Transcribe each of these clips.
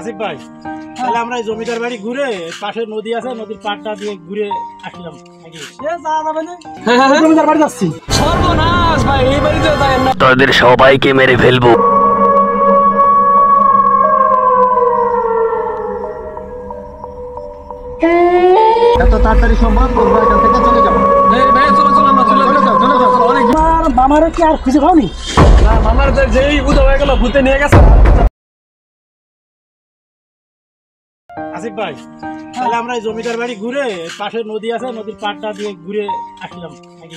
আসিফ ভাই, তাহলে আমরা জমিদার বাড়ি ঘুরে পাশে নদী আছে, নদীর পাড়টা দিয়ে ঘুরে আসলাম নাকি? জমিদার বাড়ি যাচ্ছি। সর্বনাশ ভাই, এই বাড়িতে যাবেন না, তোদের সবাইকে মেরে ফেলবো। এত তাড়াতাড়ি সম্ভব এখান থেকে চলে যাবো। মামার কি আর খুঁজে পাওনি? মামার যেই উদয় হয়ে গেল, ভূতে নিয়ে গেছে। আসিফ ভাই, তাহলে আমরা জমিদার বাড়ি ঘুরে পাশে নদী আছে, নদীর পাড়টা দিয়ে ঘুরে আসলাম নাকি?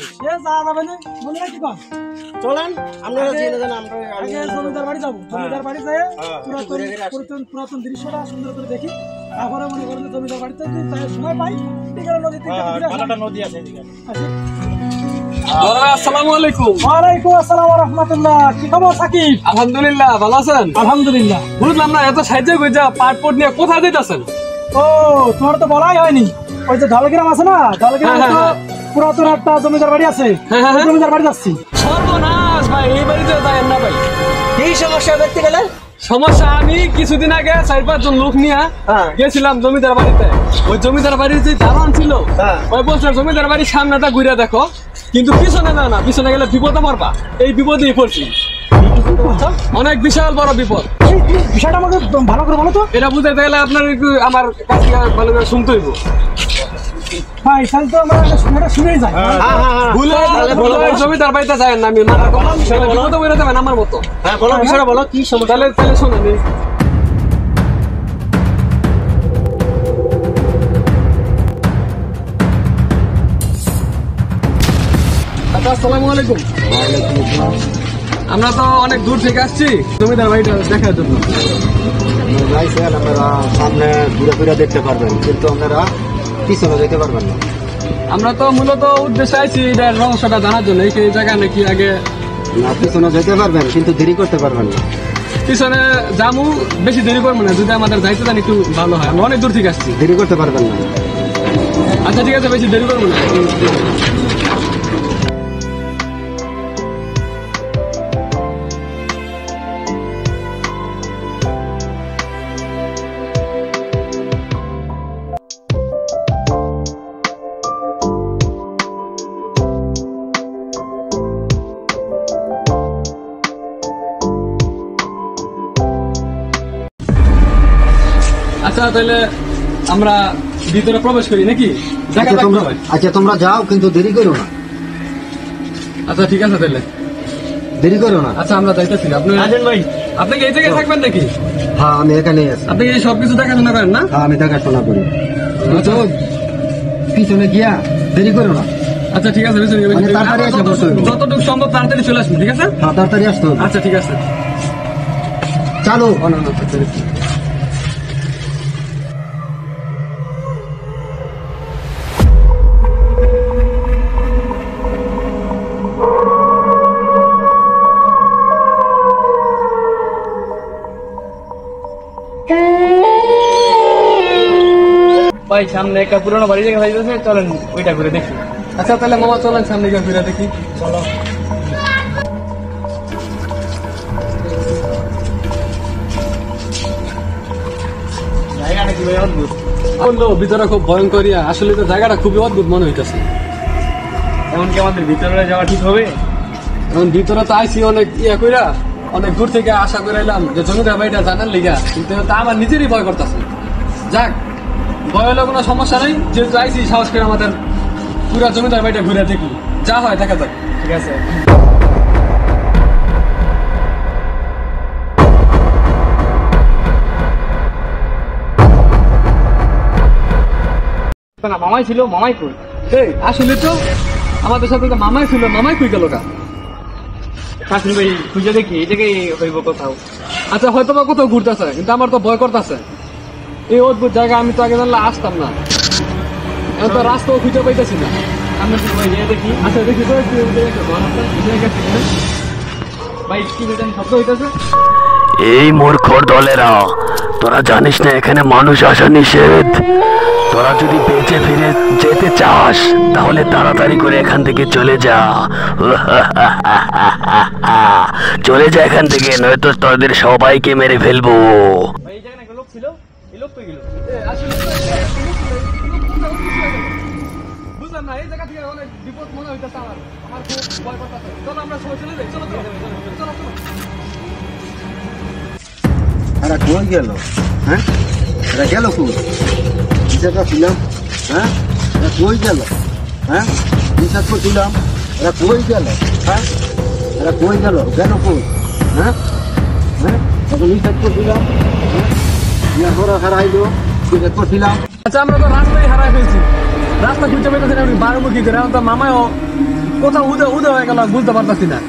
চলেন আমরা জমিদার বাড়ি যাবো। জমিদার বাড়ি যায় পুরাতন দৃশ্যটা সুন্দর করে দেখি, তারপরে মনে করেন জমিদার বাড়িতে সময় পাই, নদী আছে। আসসালামু আলাইকুম। ওয়ালাইকুম আসসালাম ওয়া রাহমাতুল্লাহ। কি খবর সাকিব? আলহামদুলিল্লাহ, ভালো আছেন? আলহামদুলিল্লাহ। বুঝলাম না, এত সাহায্য করে পাটপট নিয়ে কোথায় যেতেছেন? ও, তোমার তো বলাই হয়নি। ওই যে ঢালগ্রাম আছে না, ঢালগ্রাম পুরাতন একটা জমিদার বাড়ি আছে, জমিদার বাড়ি যাচ্ছি। সর্বনাশ ভাই, এই বাড়িতে যাবেন না ভাই। এই সমস্যা দেখতে গেলে সমস্যা, আমি কিছুদিন আগে 4-5 জন লোক নিয়ে গেছিলাম জমিদার বাড়িতে। ওই জমিদার বাড়ির যে দারোয়ান ছিল, ওই বলছে জমিদার বাড়ির সামনেটা ঘুরে দেখো, কিন্তু পিছনে না, পিছনে গেলে বিপদে পড়বা। এই বিপদেই পড়ছি, অনেক বিশাল বড় বিপদ। বিষয়টা আমাকে ভালো করে বলো তো। এটা বুঝতে গেলে আপনার একটু আমার কাছে ভালো করে শুনতে হইব। ভাই, তাহলে তো আমরা শুনেটা শুনেই যাই। জমিদার বাড়িতে যায় না, আমি মানা করলাম, বিপদে পড়ে যাবেন আমার মতো। হ্যাঁ, বলো বিষয়টা বলো, কি সমস্যা? তাহলে শোনেন। আচ্ছা, আসসালামু আলাইকুম। আমরা তো অনেক দূর থেকে আসছি জমিদার বাড়িটা দেখার জন্য। আপনারা সামনে ঘুরে ঘুরে দেখতে পারবেন, কিন্তু আপনারা পিছনে যেতে পারবেন না। আমরা তো মূলত উদ্দেশ্যে আইছি এটার রহস্যটা জানার জন্য। এই জায়গা নাকি আগে পিছনে যেতে পারবেন, কিন্তু দেরি করতে পারবেন না। পিছনে যামু, বেশি দেরি করবো না, যদি আমাদের যাইতে জানি একটু ভালো হয়। আমরা অনেক দূর থেকে আসছি, দেরি করতে পারবেন না। আচ্ছা ঠিক আছে, বেশি দেরি করবো না। আচ্ছা, তাহলে আমরা ভিতরে প্রবেশ করি নাকি? আচ্ছা, তোমরা যাও, কিন্তু দেরি করো না। আচ্ছা ঠিক আছে, তাহলে দেরি করো না। আচ্ছা, আমরা যাইতেছি। আপনি আপনি কি এই জায়গায় থাকবেন নাকি? হ্যাঁ, আমি এখানেই আছি। আপনি কি সবকিছু দেখাশোনা করেন না? হ্যাঁ, আমি দেখাশোনা করি। আচ্ছা, পিছনে গিয়া দেরি করো না। আচ্ছা ঠিক আছে, তাড়াতাড়ি আসতে বসতে হবে। যতটুকু সম্ভব তাড়াতাড়ি চলে আসবেন, ঠিক আছে? হ্যাঁ, তাড়াতাড়ি আসতে হবে। আচ্ছা ঠিক আছে, চালো। ভাই, সামনে একটা পুরোনো বাড়ি দেখা যাইতেছে, চলেন ওইটা ঘুরে দেখি। আচ্ছা তাহলে মামা চলেন সামনে গিয়ে ঘুরে দেখি। চলো। জায়গাটা কি ভাই অদ্ভুত বললো, ভিতরে খুব ভয়ঙ্কর। আসলে তো জায়গাটা খুবই অদ্ভুত মনে হইতেছে। এমনকি আমাদের ভিতরে যাওয়া ঠিক হবে? এখন ভিতরে তো আইসি অনেক কইরা, অনেক দূর থেকে আশা করে এলাম যে জমিদার বাড়িটা জানার লিগা, কিন্তু তা আমার নিজেরই ভয় করতেছে। যাক, ভয় হলে কোনো সমস্যা নেই, যেহেতু আইসি সাহস করে আমাদের পুরা জমিদার বাড়িটা ঘুরে দেখি, যা হয় দেখা যাক। ঠিক আছে। না, মামাই ছিল, মামাই কই? আসলে তো আমাদের সাথে তো মামাই ছিল, মামাই কই গেল? কাশিম ভাই, খুঁজে দেখি এই জায়গায় হইব কোথাও। আচ্ছা, হয়তো বা কোথাও ঘুরতেছে, কিন্তু আমার তো ভয় করতেছে। এই অদ্ভুত জায়গা আমি তো আগে জানলে আসতাম না। এখন তো রাস্তাও খুঁজে পাইতেছি না। আমি দেখি। আচ্ছা দেখি তো, ভাই কি শব্দ হইতেছে? এই মূর্খর দলেরা, তোরা জানিস না এখানে মানুষ আসা নিষেধ। তোরা যদি বেঁচে ফিরে যেতে চাস তাহলে তাড়াতাড়ি করে এখান থেকে চলে যা। চলে যা এখান থেকে, নয়তো তোদের সবাইকে মেরে ফেলবো। এই জায়গায় লোক ছিল? আসলে বুঝলাম না, এই জায়গা থেকে অনেক বিপদ মনে হইতেছে আমার খুব ভয় করতেছে। চলো আমরা সবাই চলে যাই, চলো চলো চলো চলো। এরা কই গেল? হ্যাঁ, এরা গেল কই? যেটা ছিলাম, হ্যাঁ, এরা কই গেল? হ্যাঁ, বিশ্বাস করছিলাম, এরা কই গেল? হ্যাঁ, এরা কই গেল? গেল কই? হ্যাঁ, হ্যাঁ, তখন বিশ্বাস করছিলাম, হ্যাঁ, ওরা হারাইলো, বিশ্বাস করছিলাম। আচ্ছা আমরা তো রাস্তায় হারাই ফেলছি, রাস্তা খুঁজে পেতেছি না, বারোমুখী করে এখন তো মামাও কোথাও উদে হয়ে গেল, বুঝতে পারতাছি না।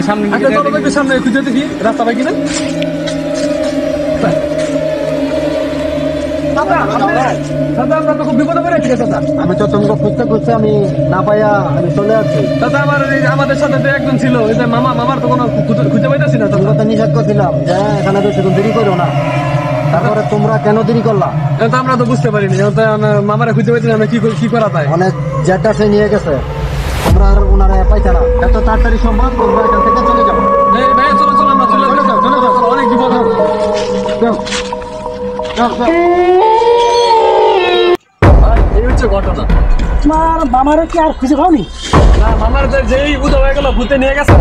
সামনে সামনে খুঁজে দেখি রাস্তা পাই কিনা। আমরা তো খুব বিপদে পড়ে গেছি দাদা। আমি তো তোমাকে খুঁজতে খুঁজতে আমি না পাইয়া আমি চলে আসছি। দাদা আমাদের সাথে তো একজন ছিল, ওই যে মামার তো কোনো খুঁজে পাইতাছি না। তোমরা তো নিষেধ করছিলাম যে এখানে বেশি দেরি করো না, তারপরে তোমরা কেন দেরি করলা? তো আমরা তো বুঝতে পারিনি, মামারা খুঁজে পাইছি না, আমরা কি করা যায়। অনেক যেটা সে নিয়ে গেছে, তোমরা আর ওনারা পাইছে না। এত তাড়াতাড়ি সম্ভব তোমরা এখান থেকে চলে যাও। ভাই চলো চলো আমরা চলে যাও, অনেক বিপদ হবে। এই হচ্ছে ঘটনা। তোমার মামারে কি আর খুঁজে পাওনি? না, মামার যেই উদে হয়ে গেল, ভূতে নিয়ে গেছে।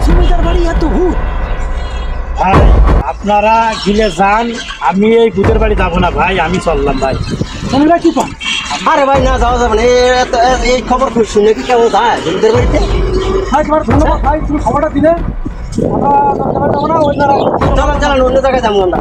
জমিদার বাড়ি এত ভূত? ভাই আপনারা গিলে যান, আমি এই ভূতের বাড়ি যাবো না ভাই, আমি চললাম ভাই। তোমরা কি পান? আরে ভাই না যাওয়া যাবে না, এই খবর শুনে কি কেমন যায় জমিদার বাড়িতে? ভাই তোমার ধন্যবাদ ভাই, তুমি খবরটা দিলে। আমরা যাবো না, অন্য চলো চলো অন্য জায়গায় যাবো আমরা।